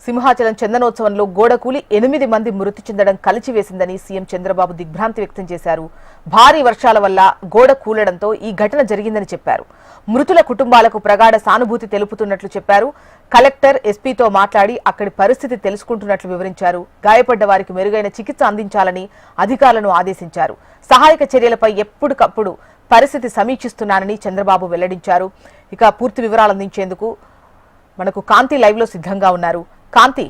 సింహాచలం చందనోత్సవంలో గోడకూలి 8 మంది మృతి చెందడం కలిచివేసిందని సీఎం చంద్రబాబు దిగ్భ్రాంతి వ్యక్తం చేశారు. భారీ వర్షాల వల్ల గోడ కూలడంతో ఈ ఘటన జరిగిందని చెప్పారు. మృతుల కుటుంబాలకు ప్రగాఢ సానుభూతి తెలుపుతున్నట్లు చెప్పారు. కలెక్టర్, ఎస్పీతో మాట్లాడి అక్కడి పరిస్థితి తెలుసుకుంటున్నట్లు వివరించారు. గాయపడ్డ వారికి మెరుగైన చికిత్స అందించాలని అధికారులను ఆదేశించారు. సహాయక చర్యలపై ఎప్పటికప్పుడు పరిస్థితి సమీక్షిస్తున్నానని చంద్రబాబు వెల్లడించారు. ఇక పూర్తి వివరాలు అందించేందుకు మనకు కాంతి లైవ్ లో సిద్ధంగా ఉన్నారు. కాంతి,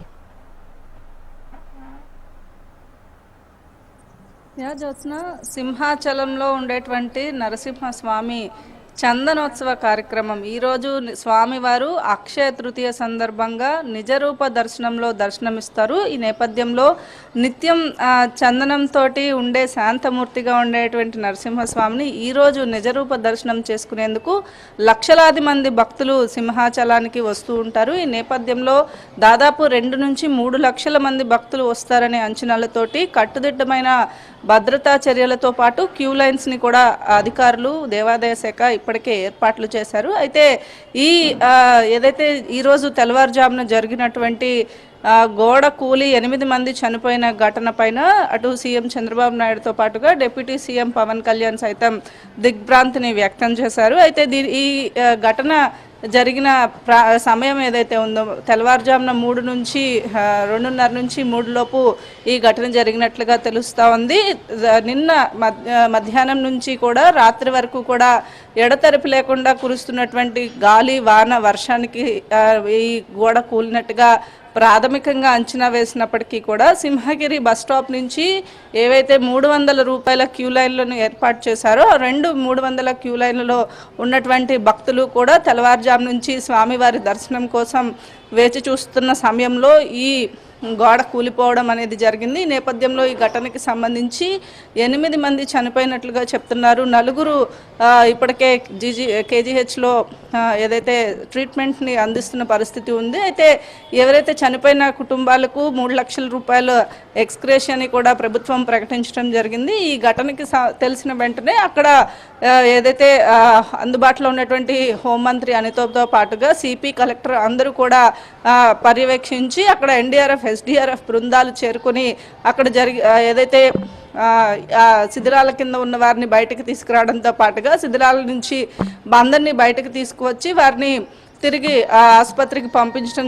జ్యోత్స్న, సింహాచలంలో ఉండేటువంటి నరసింహస్వామి చందనోత్సవ కార్యక్రమం ఈరోజు స్వామివారు అక్షయ తృతీయ సందర్భంగా నిజరూప దర్శనంలో దర్శనమిస్తారు. ఈ నేపథ్యంలో నిత్యం చందనంతో ఉండే శాంతమూర్తిగా ఉండేటువంటి నరసింహస్వామిని ఈరోజు నిజరూప దర్శనం చేసుకునేందుకు లక్షలాది మంది భక్తులు సింహాచలానికి వస్తూ ఉంటారు. ఈ నేపథ్యంలో దాదాపు 2 నుంచి 3 లక్షల మంది భక్తులు వస్తారనే అంచనాలతోటి కట్టుదిట్టమైన భద్రతా చర్యలతో పాటు క్యూ లైన్స్ని కూడా అధికారులు, దేవాదాయ శాఖ ఇప్పటికే ఏర్పాట్లు చేశారు. అయితే ఈ ఏదైతే ఈరోజు తెల్లవారుజామున జరిగినటువంటి గోడ కూలి 8 మంది చనిపోయిన ఘటన పైన అటు సీఎం చంద్రబాబు నాయుడుతో పాటుగా డిప్యూటీ సీఎం పవన్ కళ్యాణ్ సైతం దిగ్భ్రాంతిని వ్యక్తం చేశారు. అయితే ఈ ఘటన జరిగిన సమయం ఏదైతే ఉందో తెల్లవారుజామున 3 నుంచి 2:30 నుంచి 3 లోపు ఈ ఘటన జరిగినట్లుగా తెలుస్తూ ఉంది. నిన్న మధ్యాహ్నం నుంచి కూడా రాత్రి వరకు కూడా ఎడతెరిపి లేకుండా కురుస్తున్నటువంటి గాలి, వాన, వర్షానికి ఈ గోడ కూలినట్టుగా ప్రాథమికంగా అంచనా వేసినప్పటికీ కూడా సింహగిరి బస్టాప్ నుంచి ఏవైతే 300 రూపాయల క్యూ లైన్లను ఏర్పాటు చేశారో 300 క్యూ లైన్లలో ఉన్నటువంటి భక్తులు కూడా తెల్లవారుజాము నుంచి స్వామివారి దర్శనం కోసం వేచి చూస్తున్న సమయంలో ఈ గోడ కూలిపోవడం అనేది జరిగింది. ఈ నేపథ్యంలో ఈ ఘటనకి సంబంధించి 8 మంది చనిపోయినట్లుగా చెప్తున్నారు. 4 ఇప్పటికే కేజీహెచ్లో ఏదైతే ట్రీట్మెంట్ని అందిస్తున్న పరిస్థితి ఉంది. అయితే ఎవరైతే చనిపోయిన కుటుంబాలకు 3 లక్షల రూపాయలు ఎక్స్గ్రేషియాని కూడా ప్రభుత్వం ప్రకటించడం జరిగింది. ఈ ఘటనకి తెలిసిన వెంటనే అక్కడ ఏదైతే అందుబాటులో ఉన్నటువంటి హోంమంత్రి అనితతో పాటుగా సిపి, కలెక్టర్ అందరూ కూడా పర్యవేక్షించి అక్కడ ఎన్డీఆర్ఎఫ్, ఎస్డీఆర్ఎఫ్ బృందాలు చేరుకొని అక్కడ ఏదైతే శిథిరాల కింద ఉన్న వారిని బయటకు తీసుకురావడంతో పాటుగా శిథిరాల నుంచి అందరినీ బయటకు తీసుకువచ్చి వారిని తిరిగి ఆసుపత్రికి పంపించడం